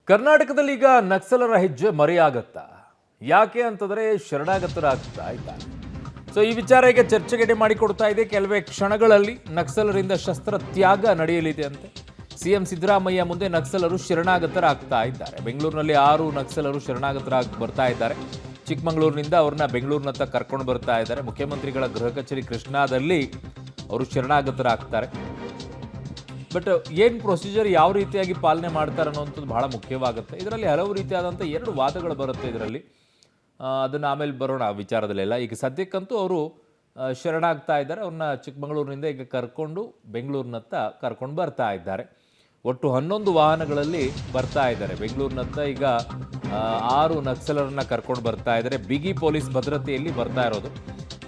ಕರ್ನಾಟಕದಲ್ಲಿ ಈಗ ನಕ್ಸಲರ ಹೆಜ್ಜೆ ಮರೆಯಾಗತ್ತಾ? ಯಾಕೆ ಅಂತಂದ್ರೆ ಶರಣಾಗತರಾಗ್ತಾ ಇದ್ದಾರೆ. ಸೊ ಈ ವಿಚಾರ ಈಗ ಚರ್ಚೆಗೆ ಮಾಡಿಕೊಡ್ತಾ ಇದೆ. ಕೆಲವೇ ಕ್ಷಣಗಳಲ್ಲಿ ನಕ್ಸಲರಿಂದ ಶಸ್ತ್ರ ತ್ಯಾಗ ನಡೆಯಲಿದೆ ಅಂತೆ. ಸಿಎಂ ಸಿದ್ದರಾಮಯ್ಯ ಮುಂದೆ ನಕ್ಸಲರು ಶರಣಾಗತರಾಗ್ತಾ ಇದ್ದಾರೆ. ಬೆಂಗಳೂರಿನಲ್ಲಿ 6 ನಕ್ಸಲರು ಶರಣಾಗತರಾಗಿ ಬರ್ತಾ ಇದ್ದಾರೆ. ಚಿಕ್ಕಮಗಳೂರಿನಿಂದ ಅವ್ರನ್ನ ಬೆಂಗಳೂರಿನತ್ತ ಕರ್ಕೊಂಡು ಬರ್ತಾ ಇದ್ದಾರೆ. ಮುಖ್ಯಮಂತ್ರಿಗಳ ಗೃಹ ಕಚೇರಿ ಕೃಷ್ಣಾದಲ್ಲಿ ಅವರು ಶರಣಾಗತರಾಗ್ತಾರೆ. ಬಟ್ ಏನು ಪ್ರೊಸೀಜರ್ ಯಾವ ರೀತಿಯಾಗಿ ಪಾಲನೆ ಮಾಡ್ತಾರೆ ಅನ್ನೋಂಥದ್ದು ಬಹಳ ಮುಖ್ಯವಾಗುತ್ತೆ. ಇದರಲ್ಲಿ ಹಲವು ರೀತಿಯಾದಂಥ 2 ವಾದಗಳು ಬರುತ್ತೆ ಇದರಲ್ಲಿ. ಅದನ್ನು ಆಮೇಲೆ ಬರೋಣ ಆ ವಿಚಾರದಲ್ಲೆಲ್ಲ. ಈಗ ಸದ್ಯಕ್ಕಂತೂ ಅವರು ಶರಣಾಗ್ತಾ ಇದ್ದಾರೆ. ಅವ್ರನ್ನ ಚಿಕ್ಕಮಗಳೂರಿನಿಂದ ಈಗ ಕರ್ಕೊಂಡು ಬೆಂಗಳೂರಿನತ್ತ ಕರ್ಕೊಂಡು ಬರ್ತಾ ಇದ್ದಾರೆ. ಒಟ್ಟು 11 ವಾಹನಗಳಲ್ಲಿ ಬರ್ತಾ ಇದ್ದಾರೆ. ಬೆಂಗಳೂರಿನತ್ತ ಈಗ 6 ನಕ್ಸಲರನ್ನ ಕರ್ಕೊಂಡು ಬರ್ತಾ ಇದ್ದಾರೆ. ಬಿಗಿ ಪೊಲೀಸ್ ಭದ್ರತೆಯಲ್ಲಿ ಬರ್ತಾ ಇರೋದು.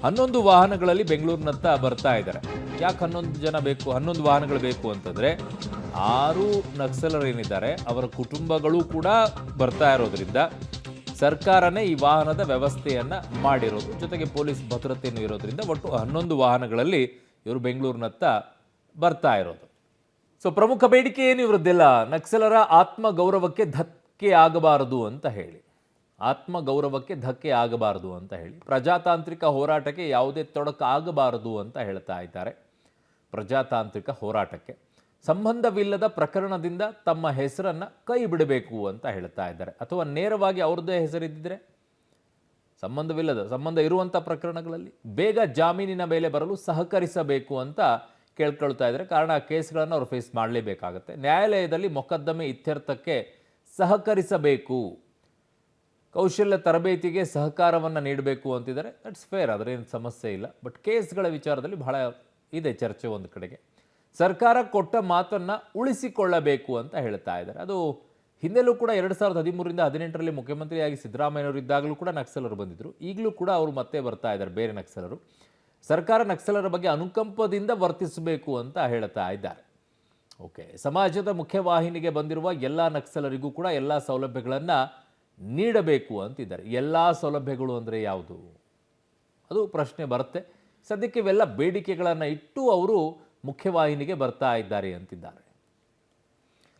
11 ವಾಹನಗಳಲ್ಲಿ ಬೆಂಗಳೂರಿನತ್ತ ಬರ್ತಾ ಇದ್ದಾರೆ. ಯಾಕೆ 11 ಜನ ಬೇಕು, 11 ವಾಹನಗಳು ಬೇಕು ಅಂತಂದರೆ 6 ನಕ್ಸಲರೇನಿದ್ದಾರೆ ಅವರ ಕುಟುಂಬಗಳು ಕೂಡ ಬರ್ತಾ ಇರೋದ್ರಿಂದ ಸರ್ಕಾರನೇ ಈ ವಾಹನದ ವ್ಯವಸ್ಥೆಯನ್ನು ಮಾಡಿರೋದು. ಜೊತೆಗೆ ಪೊಲೀಸ್ ಭದ್ರತೆಯೂ ಇರೋದ್ರಿಂದ ಒಟ್ಟು 11 ವಾಹನಗಳಲ್ಲಿ ಇವರು ಬೆಂಗಳೂರಿನತ್ತ ಬರ್ತಾ ಇರೋದು. ಸೊ ಪ್ರಮುಖ ಬೇಡಿಕೆ ಏನು ಇವರದ್ದೆಲ್ಲ? ನಕ್ಸಲರ ಆತ್ಮಗೌರವಕ್ಕೆ ಧಕ್ಕೆ ಆಗಬಾರದು ಅಂತ ಹೇಳಿ, ಆತ್ಮಗೌರವಕ್ಕೆ ಧಕ್ಕೆ ಆಗಬಾರದು ಅಂತ ಹೇಳಿ, ಪ್ರಜಾತಾಂತ್ರಿಕ ಹೋರಾಟಕ್ಕೆ ಯಾವುದೇ ತೊಡಕಾಗಬಾರದು ಅಂತ ಹೇಳ್ತಾ ಇದ್ದಾರೆ. ಪ್ರಜಾತಾಂತ್ರಿಕ ಹೋರಾಟಕ್ಕೆ ಸಂಬಂಧವಿಲ್ಲದ ಪ್ರಕರಣದಿಂದ ತಮ್ಮ ಹೆಸರನ್ನು ಕೈ ಬಿಡಬೇಕು ಅಂತ ಹೇಳ್ತಾ ಇದ್ದಾರೆ. ಅಥವಾ ನೇರವಾಗಿ ಅವ್ರದ್ದೇ ಹೆಸರಿದ್ದರೆ ಸಂಬಂಧ ಇರುವಂಥ ಪ್ರಕರಣಗಳಲ್ಲಿ ಬೇಗ ಜಾಮೀನಿನ ಮೇಲೆ ಬರಲು ಸಹಕರಿಸಬೇಕು ಅಂತ ಕೇಳ್ಕೊಳ್ತಾ ಇದ್ದಾರೆ. ಕಾರಣ ಕೇಸ್ಗಳನ್ನು ಅವರು ಫೇಸ್ ಮಾಡಲೇಬೇಕಾಗತ್ತೆ. ನ್ಯಾಯಾಲಯದಲ್ಲಿ ಮೊಕದ್ದಮೆ ಇತ್ಯರ್ಥಕ್ಕೆ ಸಹಕರಿಸಬೇಕು, ಕೌಶಲ್ಯ ತರಬೇತಿಗೆ ಸಹಕಾರವನ್ನು ನೀಡಬೇಕು ಅಂತಿದ್ದಾರೆ. ದಟ್ಸ್ ಫೇರ್, ಅದರೇನು ಸಮಸ್ಯೆ ಇಲ್ಲ. ಬಟ್ ಕೇಸ್ಗಳ ವಿಚಾರದಲ್ಲಿ ಬಹಳ ಇದೆ ಚರ್ಚೆ. ಒಂದು ಕಡೆಗೆ ಸರ್ಕಾರ ಕೊಟ್ಟ ಮಾತನ್ನು ಉಳಿಸಿಕೊಳ್ಳಬೇಕು ಅಂತ ಹೇಳ್ತಾ ಇದ್ದಾರೆ. ಅದು ಹಿಂದೆಲೂ ಕೂಡ 2013ರಿಂದ 18ರಲ್ಲಿ ಮುಖ್ಯಮಂತ್ರಿಯಾಗಿ ಸಿದ್ದರಾಮಯ್ಯನವರು ಇದ್ದಾಗಲೂ ಕೂಡ ನಕ್ಸಲರು ಬಂದಿದ್ದರು. ಈಗಲೂ ಕೂಡ ಅವರು ಮತ್ತೆ ಬರ್ತಾ ಇದ್ದಾರೆ ಬೇರೆ ನಕ್ಸಲರು. ಸರ್ಕಾರ ನಕ್ಸಲರ ಬಗ್ಗೆ ಅನುಕಂಪದಿಂದ ವರ್ತಿಸಬೇಕು ಅಂತ ಹೇಳ್ತಾ ಇದ್ದಾರೆ. ಓಕೆ, ಸಮಾಜದ ಮುಖ್ಯವಾಹಿನಿಗೆ ಬಂದಿರುವ ಎಲ್ಲ ನಕ್ಸಲರಿಗೂ ಕೂಡ ಎಲ್ಲ ಸೌಲಭ್ಯಗಳನ್ನು ನೀಡಬೇಕು ಅಂತಿದ್ದಾರೆ. ಎಲ್ಲ ಸೌಲಭ್ಯಗಳು ಅಂದರೆ ಯಾವುದು, ಅದು ಪ್ರಶ್ನೆ ಬರುತ್ತೆ. ಸದ್ಯಕ್ಕೆ ಇವೆಲ್ಲ ಬೇಡಿಕೆಗಳನ್ನು ಇಟ್ಟು ಅವರು ಮುಖ್ಯವಾಹಿನಿಗೆ ಬರ್ತಾ ಇದ್ದಾರೆ ಅಂತಿದ್ದಾರೆ.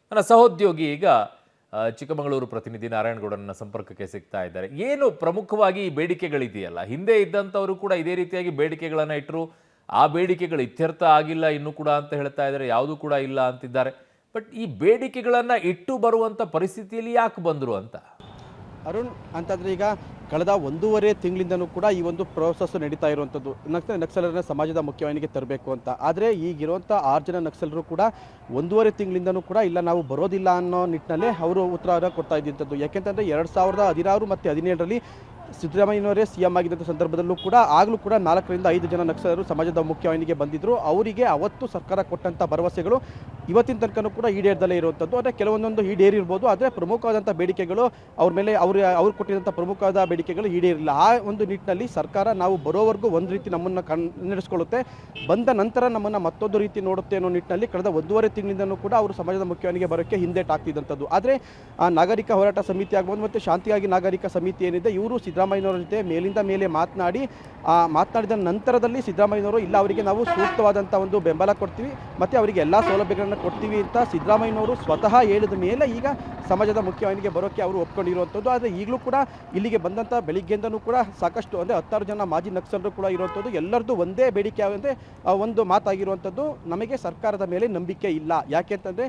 ನನ್ನ ಸಹೋದ್ಯೋಗಿ ಈಗ ಚಿಕ್ಕಮಗಳೂರು ಪ್ರತಿನಿಧಿ ನಾರಾಯಣಗೌಡನ ಸಂಪರ್ಕಕ್ಕೆ ಸಿಗ್ತಾ ಇದ್ದಾರೆ. ಏನು ಪ್ರಮುಖವಾಗಿ ಈ ಬೇಡಿಕೆಗಳಿದೆಯಲ್ಲ, ಹಿಂದೆ ಇದ್ದಂಥವರು ಕೂಡ ಇದೇ ರೀತಿಯಾಗಿ ಬೇಡಿಕೆಗಳನ್ನು ಇಟ್ಟರು. ಆ ಬೇಡಿಕೆಗಳು ಇತ್ಯರ್ಥ ಆಗಿಲ್ಲ ಇನ್ನೂ ಕೂಡ ಅಂತ ಹೇಳ್ತಾ ಇದ್ದಾರೆ. ಯಾವುದೂ ಕೂಡ ಇಲ್ಲ ಅಂತಿದ್ದಾರೆ. ಬಟ್ ಈ ಬೇಡಿಕೆಗಳನ್ನು ಇಟ್ಟು ಬರುವಂಥ ಪರಿಸ್ಥಿತಿಯಲ್ಲಿ ಯಾಕೆ ಬಂದರು ಅಂತ ಅರುಣ್ ಅಂತಂದರೆ ಈಗ ಕಳೆದ 1.5 ತಿಂಗಳಿಂದನೂ ಕೂಡ ಈ ಒಂದು ಪ್ರೋಸೆಸ್ ನಡೀತಾ ಇರುವಂಥದ್ದು ನಕ್ಸಲರನ್ನ ಸಮಾಜದ ಮುಖ್ಯವಾಹಿನಿಗೆ ತರಬೇಕು ಅಂತ. ಆದರೆ ಈಗಿರುವಂಥ 6 ಜನ ನಕ್ಸಲರು ಕೂಡ 1.5 ತಿಂಗಳಿಂದನೂ ಕೂಡ ಇಲ್ಲ, ನಾವು ಬರೋದಿಲ್ಲ ಅನ್ನೋ ನಿಟ್ಟಿನಲ್ಲೇ ಅವರು ಉತ್ತರ ಕೊಡ್ತಾ ಇದ್ದಂಥದ್ದು. ಯಾಕೆಂತಂದರೆ 2016 ಮತ್ತು 2017ರಲ್ಲಿ ಸಿದ್ದರಾಮಯ್ಯನವರೇ CM ಆಗಿದ್ದಂಥ ಸಂದರ್ಭದಲ್ಲೂ ಕೂಡ ಆಗಲೂ ಕೂಡ 4ರಿಂದ 5 ಜನ ನಕ್ಸಲರು ಸಮಾಜದ ಮುಖ್ಯವಾಹಿನಿಗೆ ಬಂದಿದ್ದರು. ಅವರಿಗೆ ಅವತ್ತು ಸರ್ಕಾರ ಕೊಟ್ಟಂಥ ಭರವಸೆಗಳು ಇವತ್ತಿನ ತನಕನೂ ಕೂಡ ಈಡೇರದಲ್ಲೇ ಇರುವಂಥದ್ದು. ಅಂದರೆ ಕೆಲವೊಂದೊಂದು ಈಡೇರಿರ್ಬೋದು, ಆದರೆ ಪ್ರಮುಖವಾದಂಥ ಬೇಡಿಕೆಗಳು ಅವ್ರ ಮೇಲೆ ಅವ್ರು ಕೊಟ್ಟಿರುವಂಥ ಪ್ರಮುಖವಾದ ಬೇಡಿಕೆಗಳು ಈಡೇರಿಲ್ಲ. ಆ ಒಂದು ನಿಟ್ಟಿನಲ್ಲಿ ಸರ್ಕಾರ ನಾವು ಬರೋವರೆಗೂ ಒಂದು ರೀತಿ ನಮ್ಮನ್ನು ನಡೆಸ್ಕೊಳ್ಳುತ್ತೆ, ಬಂದ ನಂತರ ನಮ್ಮನ್ನು ಮತ್ತೊಂದು ರೀತಿ ನೋಡುತ್ತೆ ಅನ್ನೋ ನಿಟ್ಟಿನಲ್ಲಿ ಕಳೆದ 1.5 ತಿಂಗಳಿಂದನೂ ಕೂಡ ಅವರು ಸಮಾಜದ ಮುಖ್ಯವಾಹಿನಿಗೆ ಬರೋಕ್ಕೆ ಹಿಂದೇಟಾಗ್ತಿದ್ದಂಥದ್ದು. ಆದರೆ ಆ ನಾಗರಿಕ ಹೋರಾಟ ಸಮಿತಿ ಆಗ್ಬೋದು ಮತ್ತು ಶಾಂತಿಯಾಗಿ ನಾಗರಿಕ ಸಮಿತಿ ಏನಿದೆ, ಇವರು ಸಿದ್ದರಾಮಯ್ಯನವರ ಜೊತೆ ಮೇಲಿಂದ ಮೇಲೆ ಮಾತನಾಡಿದ ನಂತರದಲ್ಲಿ ಸಿದ್ದರಾಮಯ್ಯನವರು ಇಲ್ಲ, ಅವರಿಗೆ ನಾವು ಸೂಕ್ತವಾದಂಥ ಒಂದು ಬೆಂಬಲ ಕೊಡ್ತೀವಿ ಮತ್ತು ಅವರಿಗೆ ಎಲ್ಲ ಸೌಲಭ್ಯಗಳನ್ನು ಕೊಡ್ತೀವಿ ಅಂತ ಸಿದ್ದರಾಮಯ್ಯನವರು ಸ್ವತಃ ಹೇಳಿದ ಮೇಲೆ ಈಗ ಸಮಾಜದ ಮುಖ್ಯವಾಹಿನಿಗೆ ಬರೋಕ್ಕೆ ಅವರು ಒಪ್ಕೊಂಡಿರುವಂಥದ್ದು. ಆದರೆ ಈಗಲೂ ಕೂಡ ಇಲ್ಲಿಗೆ ಬಂದಂಥ ಬೆಳಿಗ್ಗೆಯಿಂದನೂ ಕೂಡ ಸಾಕಷ್ಟು ಅಂದರೆ 16 ಜನ ಮಾಜಿ ನಕ್ಸಲರು ಕೂಡ ಇರುವಂಥದ್ದು. ಎಲ್ಲರದ್ದು ಒಂದೇ ಬೇಡಿಕೆ ಅಂದರೆ ಒಂದು ಮಾತಾಗಿರುವಂಥದ್ದು, ನಮಗೆ ಸರ್ಕಾರದ ಮೇಲೆ ನಂಬಿಕೆ ಇಲ್ಲ. ಯಾಕೆ ಅಂತಂದರೆ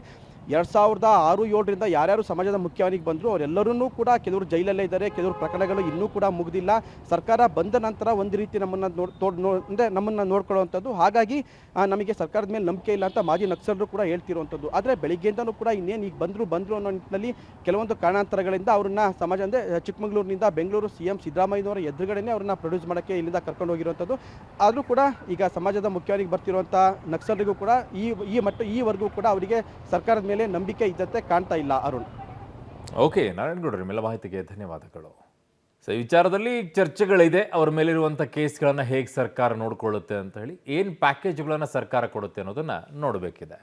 2006-7ರಿಂದ ಯಾರ್ಯಾರು ಸಮಾಜದ ಮುಖ್ಯವಾಹಿನಿಗೆ ಬಂದರು ಅವರೆಲ್ಲರೂ ಕೂಡ ಕೆಲವರು ಜೈಲಲ್ಲೇ ಇದ್ದಾರೆ, ಕೆಲವರು ಪ್ರಕರಣಗಳು ಇನ್ನೂ ಕೂಡ ಮುಗಿದಿಲ್ಲ. ಸರ್ಕಾರ ಬಂದ ನಂತರ ಒಂದು ರೀತಿ ನಮ್ಮನ್ನು ನೋಡ್ಕೊಳ್ಳುವಂಥದ್ದು. ಹಾಗಾಗಿ ನಮಗೆ ಸರ್ಕಾರದ ಮೇಲೆ ನಂಬಿಕೆ ಇಲ್ಲ ಅಂತ ಮಾಜಿ ನಕ್ಸಲರು ಕೂಡ ಹೇಳ್ತಿರುವಂಥದ್ದು. ಆದರೆ ಬೆಳಿಗ್ಗೆಯಿಂದನೂ ಕೂಡ ಇನ್ನೇನು ಈಗ ಬಂದರು ಅನ್ನೋ ನಿಟ್ಟಿನಲ್ಲಿ ಕೆಲವೊಂದು ಕಾರಣಾಂತರಗಳಿಂದ ಅವ್ರನ್ನ ಸಮಾಜ ಅಂದರೆ ಚಿಕ್ಕಮಗಳೂರಿನಿಂದ ಬೆಂಗಳೂರು CM ಸಿದ್ದರಾಮಯ್ಯನವರ ಎದುರುಗಡೆನೇ ಅವ್ರನ್ನ ಪ್ರೊಡ್ಯೂಸ್ ಮಾಡೋಕ್ಕೆ ಇಲ್ಲಿಂದ ಕರ್ಕೊಂಡು ಹೋಗಿರುವಂಥದ್ದು. ಆದರೂ ಕೂಡ ಈಗ ಸಮಾಜದ ಮುಖ್ಯವಾಹಿನಿಗೆ ಬರ್ತಿರುವಂಥ ನಕ್ಸಲರಿಗೂ ಕೂಡ ಈವರೆಗೂ ಕೂಡ ಅವರಿಗೆ ಸರ್ಕಾರದ ಮೇಲೆ ನಂಬಿಕೆ ಇದ್ದಂತೆ ಕಾಣ್ತಾ ಇಲ್ಲ. ಅರುಣ್. ಓಕೆ, ನಾರಾಯಣಗೌಡರು ನಿಮ್ಮೆಲ್ಲ ಮಾಹಿತಿಗೆ ಧನ್ಯವಾದಗಳು. ಸೊ ಈ ವಿಚಾರದಲ್ಲಿ ಚರ್ಚೆಗಳಿದೆ. ಅವರ ಮೇಲಿರುವಂಥ ಕೇಸ್ಗಳನ್ನು ಹೇಗೆ ಸರ್ಕಾರ ನೋಡಿಕೊಳ್ಳುತ್ತೆ ಅಂತ ಹೇಳಿ, ಏನು ಪ್ಯಾಕೇಜ್ಗಳನ್ನು ಸರ್ಕಾರ ಕೊಡುತ್ತೆ ಅನ್ನೋದನ್ನು ನೋಡಬೇಕಿದೆ.